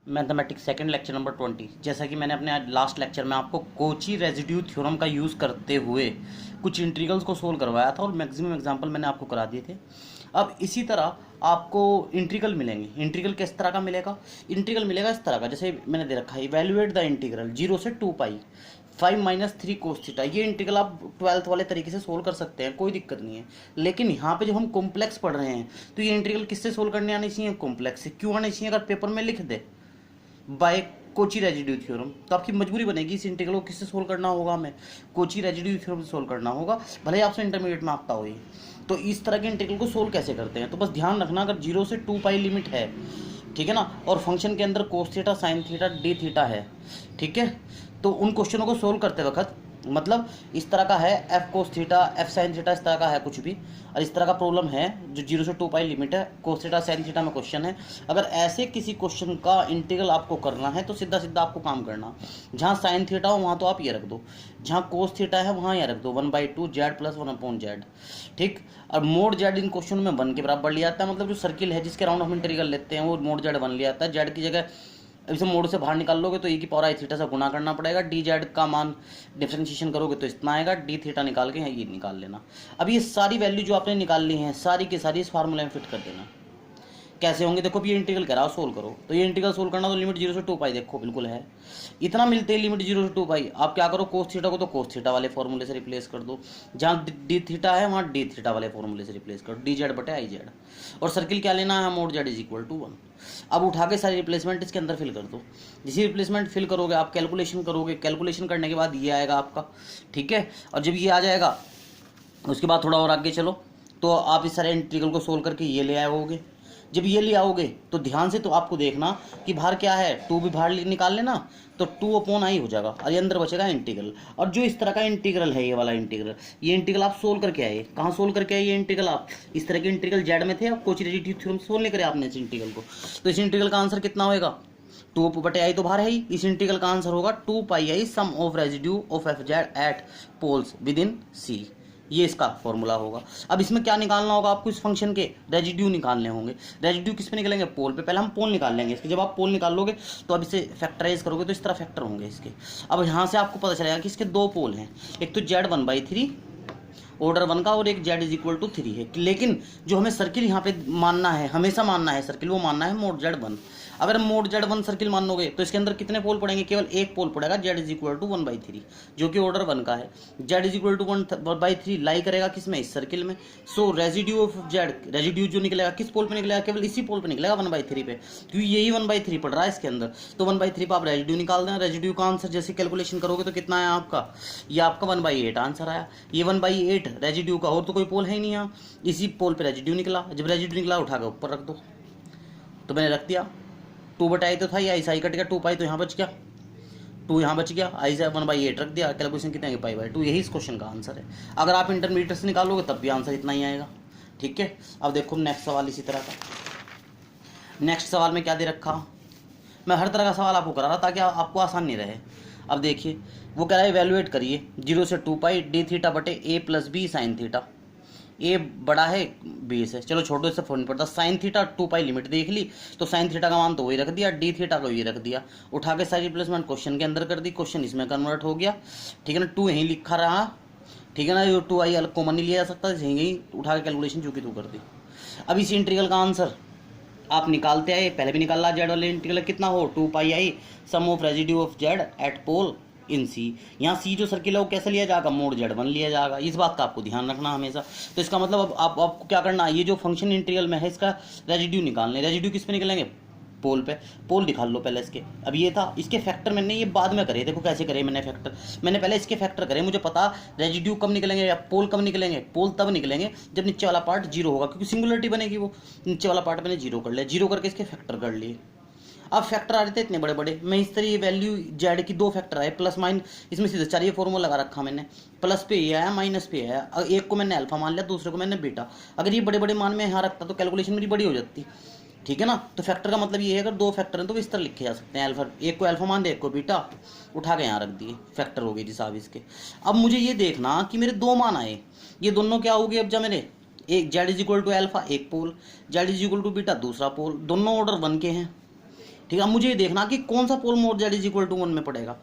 Mathematics second lecture number 20। जैसा कि मैंने अपने आज लास्ट लेक्चर में आपको कोची रेजिड्यू थ्योरम का यूज़ करते हुए कुछ इंटीग्रल्स को सोल्व करवाया था और मैक्सिमम एग्जांपल मैंने आपको करा दिए थे। अब इसी तरह आपको इंटीग्रल मिलेंगे। इंटीग्रल किस तरह का मिलेगा? इंटीग्रल मिलेगा इस तरह का, जैसे मैंने दे रखा है इवैल्यूएट द इंटीग्रल 0 से 2 पाई 5 - 3 कोस थीटा। ये इंटीग्रल आप 12th वाले तरीके से सोल्व कर सकते हैं, कोई दिक्कत नहीं है। लेकिन यहाँ पे जब हम कॉम्प्लेक्स पढ़ रहे हैं तो ये इंटीग्रल किससे सोल्व करने आने चाहिए? कॉम्प्लेक्स से। क्यों आने चाहिए? अगर पेपर में लिख दे बाय कोची रेजिड्यू थ्योरम तो आपकी मजबूरी बनेगी इस इंटीग्रल को किससे सोल्व करना होगा? हमें कोची रेजिड्यू थ्योरम से सोल्व करना होगा, भले ही आपसे इंटरमीडिएट में आता हो ये। तो इस तरह के इंटीग्रल को सोल्व कैसे करते हैं? तो बस ध्यान रखना, अगर 0 से 2 पाई लिमिट है, ठीक है ना, और फंक्शन के अंदर cos theta sine theta D theta है, ठीक है, तो उन क्वेश्चनों को सोल्व करते वक्त मतलब इस तरह का है F cos theta F sine theta, इस तरह का है कुछ भी, और इस तरह का प्रॉब्लम है जो 0 से 2 पाई लिमिट है, कोस थीटा साइन थीटा में क्वेश्चन है। अगर ऐसे किसी क्वेश्चन का इंटीग्रल आपको करना है तो सीधा सीधा आपको काम करना, जहाँ साइन थीटा हो वहाँ तो आप ये रख दो, जहाँ कोस थीटा है वहाँ ये रख दो 1/2 जेड प्लस 1/z, ठीक। और मोड जेड इन क्वेश्चन में 1 के बराबर लिया जाता है, मतलब जो सर्किल है जिसके राउंड हम इंटीग्रल लेते हैं वो मोड जेड 1 लिया जाता है। जेड की जगह इसे मोड से बाहर निकाल लोगे तो e की पावर आई थीटा से गुना करना पड़ेगा। डी जेड का मान डिफरेंशिएशन करोगे तो इतना आएगा, डी थीटा निकाल के ये निकाल लेना। अब ये सारी वैल्यू जो आपने निकाल ली हैं सारी की सारी इस फार्मूले में फिट कर देना। कैसे होंगे? देखो ये इंटीग्रल कह रहा हो सोल्व करो, तो ये इंटीग्रल सोल्व करना तो लिमिट 0 से 2 पाई देखो बिल्कुल है, इतना मिलते हैं लिमिट 0 से 2 पाई। आप क्या करो, कोस थीटा को तो कोस थीटा वाले फॉर्मूले से रिप्लेस कर दो, जहाँ डी थीटा है वहाँ डी थीटा वाले फॉर्मूले से रिप्लेस करो, डी जेड बटे आई जेड, और सर्किल क्या लेना है? Mod Z is equal to 1। अब उठा के सारी रिप्लेसमेंट इसके अंदर फिल कर दो। जिस रिप्लेसमेंट फिल करोगे आप कैलकुलेशन करोगे, कैलकुलेशन करने के बाद ये आएगा आपका, ठीक है। और जब ये आ जाएगा उसके बाद थोड़ा और आगे चलो तो आप इस सारे इंटीग्रल को सोल्व करके ये ले आओगे। जब ये ले आओगे तो ध्यान से तो आपको देखना कि बाहर क्या है, 2 भी बाहर निकाल लेना तो 2/i हो जाएगा और ये अंदर बचेगा इंटीग्रल। और जो इस तरह का इंटीग्रल है ये वाला इंटीग्रल, ये इंटीग्रल आप सोल्व करके आए। कहाँ सोल्व करके आए ये इंटीग्रल? आप इस तरह के इंटीग्रल जेड में थे, आप कोची रेजिड्यू थ्योरम सोल्व नहीं करे आपने इस इंटीग्रल को, तो इस इंटीग्रल का आंसर कितना होएगा? 2/i तो बाहर है ही, इस इंटीग्रल का आंसर होगा 2πi sum of residue of F Z at poles within C. ये इसका फॉर्मूला होगा। अब इसमें क्या निकालना होगा आपको? इस फंक्शन के रेजिड्यू निकालने होंगे। रेजिड्यू किस पे निकलेंगे? पोल पे। पहले हम पोल निकाल लेंगे इसके, जब आप पोल निकाल लोगे तो अब इसे फैक्टराइज करोगे तो इस तरह फैक्टर होंगे इसके। अब यहाँ से आपको पता चलेगा कि इसके 2 पोल हैं, एक तो जेड 1/3 ऑर्डर 1 का और एक जेड इज इक्वल टू 3 है। लेकिन जो हमें सर्किल यहाँ पे मानना है, हमेशा मानना है सर्किल, वो मानना है मोड जेड 1। अगर मोड जेड 1 सर्किल मान लोगे तो इसके अंदर कितने पोल पड़ेंगे? केवल एक पोल पड़ेगा, जेड इज इक्वल टू 1/3 जो कि ऑर्डर 1 का है। जेड इज इक्वल टू 1/3 लाई करेगा किसमें? इस सर्किल में। सो रेजिड्यू ऑफ जेड, रेजिड्यू जो निकलेगा किस पोल पे निकलेगा? केवल इसी पोल पे निकलेगा 1/3 पे, क्योंकि यही 1/3 पड़ रहा है इसके अंदर। तो 1/3 पे आप रेजिड्यू निकाल दें। रेजिड्यू का आंसर जैसे कैलकुलेशन करोगे तो कितना आया आपका? ये आपका 1/8 आंसर आया। ये 1/8 रेजिड्यू का, और तो कोई पोल है ही नहीं यहाँ, इसी पोल पे रेजिड्यू निकला। जब रेजिड्यू निकला उठा के ऊपर रख दो, तो मैंने रख दिया। 2/i तो था, आई साई कट गया, 2 पाई तो यहाँ बच गया, 2 यहाँ बच गया, आई से 1/8 रख दिया। कैलकुलेशन कितने π/2, यही इस क्वेश्चन का आंसर है। अगर आप इंटरमीडिएट से निकालोगे तब भी आंसर इतना ही आएगा, ठीक है। अब देखो नेक्स्ट सवाल इसी तरह का। नेक्स्ट सवाल में क्या दे रखा, मैं हर तरह का सवाल आपको करा रहा ताकि आपको आसान नहीं रहे। अब देखिए वो कह रहा है इवैल्यूएट करिए 0 से 2 पाई डी थीटा बटे a + b साइन थीटा। ए बड़ा है बी से, चलो छोटो इससे फर्क नहीं पड़ता। साइन थीटा 2 पाई लिमिट देख ली तो साइन थीटा का मान तो वही रख दिया, डी थीटा को ये रख दिया, उठा के सारी रिप्लेसमेंट क्वेश्चन के अंदर कर दी, क्वेश्चन इसमें कन्वर्ट हो गया, ठीक है ना। 2 यहीं लिखा रहा, ठीक है ना, ये 2i अलग कॉमन नहीं लिया जा सकता, यहीं उठा के कैलकुलेशन जो कि तू कर दी। अब इस इंटीग्रल का आंसर आप निकालते आए, पहले भी निकाला जेड वाले इंटीग्रल कितना हो 2πi sum of residue of Z at pole in C. यहाँ सी जो सर्किल है वो कैसे लिया जाएगा? मोड जेड 1 लिया जाएगा, इस बात का आपको ध्यान रखना हमेशा। तो इसका मतलब अब आपको क्या करना है, ये जो फंक्शन इंटीग्रल में है इसका रेजिड्यू निकालने। रेजिड्यू किस पे निकलेंगे? पोल पे। पोल निकाल लो पहले इसके। अब ये था, इसके फैक्टर मैंने ये बाद में करे, देखो कैसे करे मैंने फैक्टर, मैंने पहले इसके फैक्टर करे। मुझे पता रेजिड्यू कब निकलेंगे या पोल कब निकलेंगे। पोल तब निकलेंगे जब नीचे वाला पार्ट 0 होगा, क्योंकि सिंगुलरिटी बनेगी, वो नीचे वाला पार्ट मैंने 0 कर लिया, 0 करके इसके फैक्टर कर लिए। अब फैक्टर आ रहे थे इतने बड़े बड़े, मैं इस तरह ये वैल्यू जेड की 2 फैक्टर आए, प्लस माइनस, इसमें सीधे 4 ये फॉर्मूला लगा रखा मैंने, प्लस पे ये आया माइनस पे आया। एक को मैंने अल्फा मान लिया, दूसरे को मैंने बीटा। अगर ये बड़े बड़े मान में यहाँ रखता तो कैलकुलेशन मेरी बड़ी हो जाती, ठीक है ना। तो फैक्टर का मतलब ये है अगर 2 फैक्टर हैं तो इस तरह लिखे जा सकते हैं। अल्फा, एक को अल्फा मान दे, एक को बीटा, उठा के यहाँ रख दिए, फैक्टर हो गई जी साहब इसके। अब मुझे ये देखना कि मेरे 2 मान आए, ये दोनों क्या हो गए अब जब मेरे, एक Z is equal to alpha एक pole, Z is equal to beta दूसरा पोल, दोनों ऑर्डर 1 के हैं, ठीक है, अब मुझे ये देखना कि कौन सा pole mod Z is equal to 1 में पड़ेगा।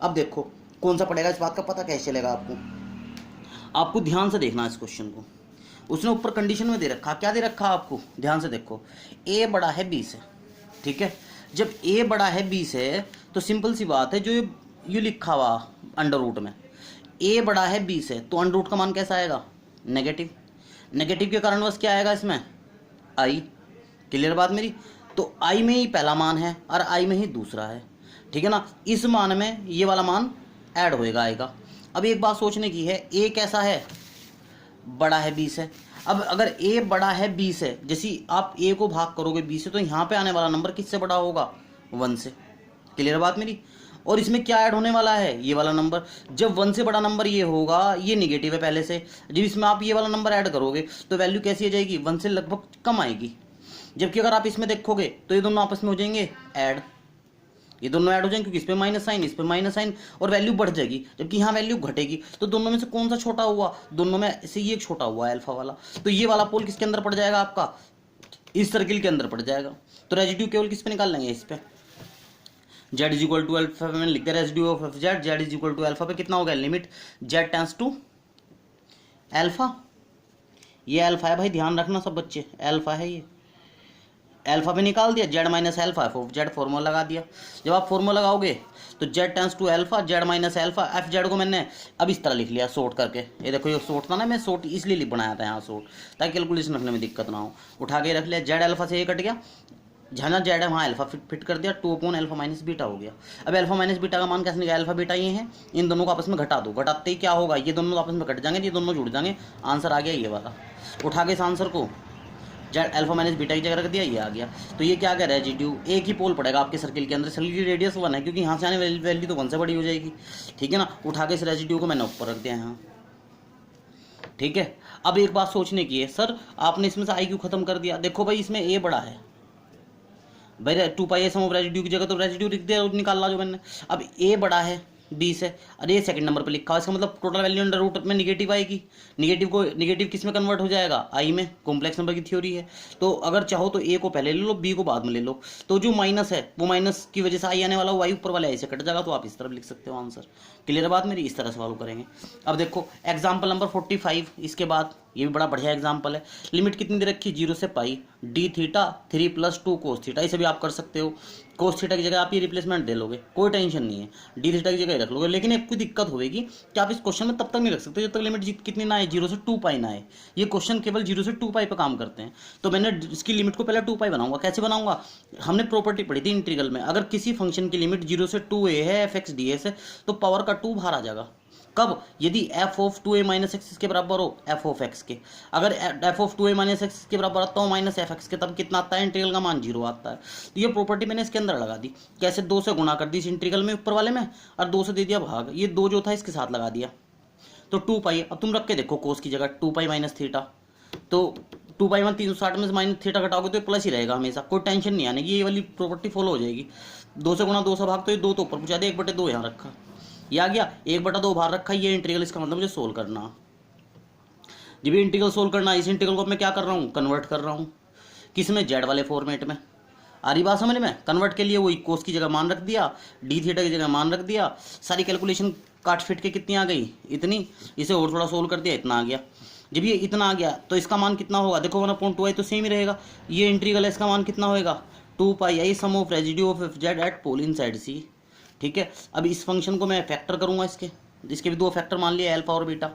अब देखो कौन सा पड़ेगा, इस बात का पता कैसे चलेगा आपको, आपको ध्यान से देखना इस क्वेश्चन को। उसने ऊपर कंडीशन में दे रखा, क्या दे रखा आपको, ध्यान से देखो, ए बड़ा है 20 है, ठीक है। जब ए बड़ा है 20 है तो सिंपल सी बात है, जो ये लिखा हुआ अंडर रूट में ए बड़ा है 20 है, तो अंडर रूट का मान कैसा आएगा, नेगेटिव। नेगेटिव के कारण बस क्या आएगा इसमें, आई। क्लियर बात मेरी। तो आई में ही पहला मान है और आई में ही दूसरा है, ठीक है ना। इस मान में ये वाला मान ऐड होएगा आएगा। अब एक बात सोचने की है, ए कैसा है, बड़ा है 20 है। अब अगर ए बड़ा है 20 है, जैसे आप ए को भाग करोगे 20 से, तो यहाँ पे आने वाला नंबर किससे बड़ा होगा, 1 से। क्लियर बात मेरी। और इसमें क्या ऐड होने वाला है, ये वाला नंबर। जब 1 से बड़ा नंबर ये होगा, ये निगेटिव है पहले से, जब इसमें आप ये वाला नंबर ऐड करोगे तो वैल्यू कैसी आ जाएगी, 1 से लगभग कम आएगी। जबकि अगर आप इसमें देखोगे तो ये दोनों आपस में हो जाएंगे ऐड, ये दोनों ऐड हो जाएंगे, क्योंकि इस पे माइनस साइन, इस पे माइनस साइन, और वैल्यू बढ़ जाएगी, जबकि यहाँ वैल्यू घटेगी। तो दोनों में से कौन सा छोटा हुआ, दोनों में से ये छोटा हुआ है अल्फा वाला। तो ये वाला पोल किसके अंदर पड़ जाएगा आपका, इस सर्किल के अंदर पड़ जाएगा। तो रेजिड्यू केवल किस पे निकाल लेंगे, इस पे। Z is equal to alpha में लिखते हैं residue of z, z is equal to alpha पे कितना हो गया, limit z tends to alpha. ये अल्फा है भाई, ध्यान रखना सब बच्चे, अल्फा है ये। अल्फा पे निकाल दिया, z minus alpha, z formula लगा दिया। जब आप फॉर्मूला लगाओगे तो z tends to alpha, z minus alpha, f z को मैंने अब इस तरह लिख लिया शॉर्ट करके। ये देखो ये शॉर्ट था ना, मैं शॉर्ट इसलिए बनाया था यहाँ शॉर्ट, ताकि कैलकुलेशन रखने में दिक्कत ना हो। उठा के रख लिया, जेड अल्फा से ये कट गया, जहाँ जेड है वहाँ अल्फा फिट कर दिया, 2 अपॉन अल्फा माइनस बीटा हो गया। अब अल्फा माइनस बीटा का मान कैसे निकाला, अल्फा बीटा ये है, इन दोनों को आपस में घटा दो, घटाते ही क्या होगा, ये दोनों आपस में घट जाएंगे, ये दोनों जुड़ जाएंगे, आंसर आ गया ये वाला। उठा के इस आंसर को जेड अल्फा माइनस बीटा की जगह रख दिया, ये आ गया। तो ये क्या आ गया, रेजिड्यू। एक ही पोल पड़ेगा आपके सर्किल के अंदर, सर्किल की रेडियस 1 है, क्योंकि यहाँ से आने वाली वैल्यू तो 1 से बड़ी हो जाएगी, ठीक है ना। उठा के इस रेजिड्यू को मैंने ऊपर रख दिया यहाँ, ठीक है। अब एक बात सोचने की है, सर आपने इसमें से आई क्यों खत्म कर दिया। देखो भाई इसमें ए बड़ा है भाई, 2 पाई सम ऑफ रेजिड्यू की जगह तो रेजिड्यू लिख दिया, निकाला जो मैंने। अब ए बड़ा है 20 है, अरे ये सेकंड नंबर पे लिखा है, इसका मतलब टोटल वैल्यू अंडर रूट में निगेटिव आएगी। निगेटिव किस में कन्वर्ट हो जाएगा, आई में। कॉम्प्लेक्स नंबर की थ्योरी है, तो अगर चाहो तो ए को पहले ले लो, बी को बाद में ले लो। तो जो माइनस है वो माइनस की वजह से आई आने वाला, वो आई ऊपर वाले आई से कट जाएगा, तो आप इस तरफ लिख सकते हो आंसर। क्लियर बात मेरी, इस तरह सॉल्व करेंगे। अब देखो एग्जाम्पल नंबर 45, इसके बाद ये भी बड़ा बढ़िया एग्जाम्पल है। लिमिट कितनी दे रखी, 0 से पाई, डी थीटा 3 + 2 कोस थीटा। इसे भी आप कर सकते हो, कोस थीटा की जगह आप ये रिप्लेसमेंट दे लोगे, कोई टेंशन नहीं है, डी थीटा की जगह रख लोगे। लेकिन एक कोई दिक्कत होगी कि आप इस क्वेश्चन में तब तक नहीं रख सकते जब तक लिमिट कितनी ना आए, 0 से 2 पाई ना आए। ये क्वेश्चन केवल 0 से 2 पाई पे काम करते हैं। तो मैंने इसकी लिमिट को पहले 2 पाई बनाऊंगा। कैसे बनाऊंगा, हमने प्रॉपर्टी पढ़ी थी इंटीग्रल में, अगर किसी फंक्शन की लिमिट 0 से 2a है, fx ds है, तो पावर का 2 बाहर आ जाएगा। कब, यदि f of 2a minus x के बराबर हो f ऑफ x के। अगर f of 2a minus x के बराबर आता हो माइनस एफ एक्स के, तब कितना आता है, इंटीग्रल का मान 0 आता है। तो ये प्रॉपर्टी मैंने इसके अंदर लगा दी। कैसे, 2 से गुणा कर दी इस इंटीग्रल में ऊपर वाले में, और 2 से दे दिया भाग, ये 2 जो था इसके साथ लगा दिया, तो 2 पाई। अब तुम रख के देखो कोस की जगह 2 पाई माइनस थीटा, तो 2 पाई में 360 में से माइनस थीटा घटाओगे तो प्लस ही रहेगा हमेशा, कोई टेंशन नहीं आने की, ये वाली प्रॉपर्टी फॉलो हो जाएगी। 2 से गुणा 2 से भाग, तो ये 2 तो ऊपर पहुंचा दिया, 1/2 यहाँ रखा, ये आ गया, 1/2 बाहर रखा। ये इंटीग्रल, इसका मतलब मुझे सोल्व करना। जब ये इंटीग्रल सोल्व करना, इस इंटीग्रल को मैं क्या कर रहा हूँ, कन्वर्ट कर रहा हूँ, किस में, जेड वाले फॉर्मेट में। आ रही बात समझ में। कन्वर्ट के लिए वही कोस की जगह मान रख दिया, डी थीटा की जगह मान रख दिया, सारी कैलकुलेशन काट फिट के कितनी आ गई, इतनी। इसे और थोड़ा सोल्व कर दिया, इतना आ गया। जब ये इतना आ गया तो इसका मान कितना होगा, देखो 1/2 तो सेम ही रहेगा। ये इंटीग्रल है, इसका मान कितना होगा, 2 pi i sum of residue of F Z at pole inside C, ठीक है। अब इस फंक्शन को मैं फैक्टर करूंगा, इसके भी 2 फैक्टर मान लिया, अल्फा और बीटा।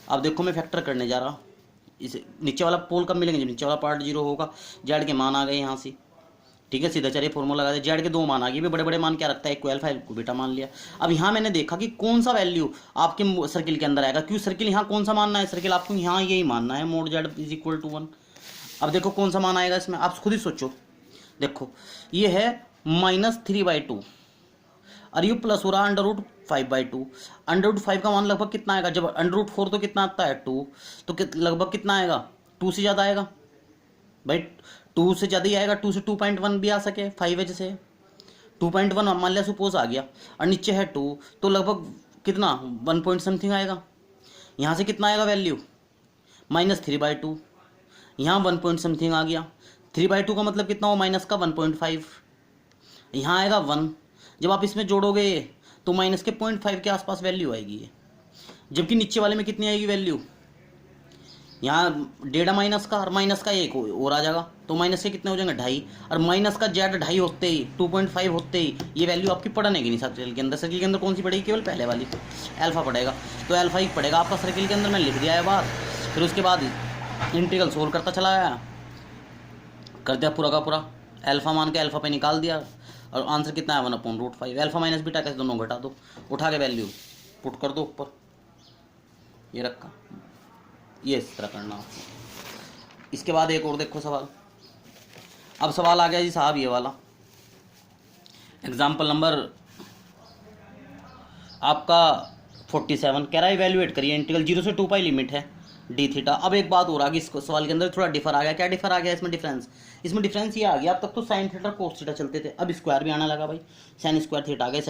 अब देखो मैं फैक्टर करने जा रहा, इसे नीचे वाला पोल कब मिलेंगे, जब नीचे वाला पार्ट 0 होगा। जेड के मान आ गए यहाँ से, ठीक है, सीधा चलिए फॉर्मूला लगा दिया। जेड के 2 मान आ गए, बड़े बड़े मान क्या रखता है, एक को अल्फा एक को बीटा मान लिया। अब यहाँ मैंने देखा कि कौन सा वैल्यू आपके सर्किल के अंदर आएगा, क्यों सर्किल यहाँ कौन सा मानना है, सर्किल आपको यहाँ यही मानना है, mod Z is equal to 1। अब देखो कौन सा मान आएगा इसमें, आप खुद ही सोचो। देखो ये है -3/2 और ये प्लस हो रहा है √5/2। √5 का मान लगभग कितना आएगा, जब √4 तो कितना आता है 2, तो लगभग कितना आएगा, 2 से ज़्यादा आएगा भाई, 2 से ज़्यादा ही आएगा। 2 से 2.1 भी आ सके, 5 एज से 2.1 मान लिया सपोज आ गया, और नीचे है 2, तो लगभग कितना 1 पॉइंट समथिंग आएगा। यहाँ से कितना आएगा वैल्यू, -3/2, यहाँ 1 पॉइंट समथिंग आ गया। 3/2 का मतलब कितना हो, माइनस का 1.5, यहाँ आएगा 1। जब आप इसमें जोड़ोगे तो माइनस के 0.5 के आसपास वैल्यू आएगी ये, जबकि नीचे वाले में कितनी आएगी वैल्यू, यहाँ डेढ़ माइनस का और माइनस का 1 और आ जाएगा, तो माइनस के कितने हो जाएंगे 2.5, और माइनस का जेड 2.5 होते ही 2.5 होते ही ये वैल्यू आपकी पढ़नेगी नहीं सर्किल के अंदर। सर्किल के अंदर कौन सी पड़ेगी, केवल पहले वाली अल्फा पड़ेगा, तो अल्फा ही पड़ेगा आपका सर्किल के अंदर। मैं लिख दिया है बात। फिर उसके बाद इंटीग्रल सोल्व करता चला आया, कर दिया पूरा का पूरा, अल्फा मान के अल्फा पे निकाल दिया, और आंसर कितना है 1/√5। अल्फा माइनस बीटा कैसे दोनों घटा दो, उठा के वैल्यू पुट कर दो ऊपर, ये रखा, ये इस तरह करना आपको। इसके बाद एक और देखो सवाल। अब सवाल आ गया जी साहब ये वाला, एग्जाम्पल नंबर आपका 47 कह रहा है इवैल्यूएट करिए इंटीग्रल 0 से 2π लिमिट है डी थीटा। अब एक बात और आ गई इस सवाल के अंदर, थोड़ा डिफर आ गया। क्या डिफर आ गया इसमें डिफरेंस, इसमें डिफरेंस ये आ गया, अब तक तो साइन थीटा कोस थीटा चलते थे, अब स्क्वायर भी आना लगा भाई, साइन स्क्वायर थीटा आ गया।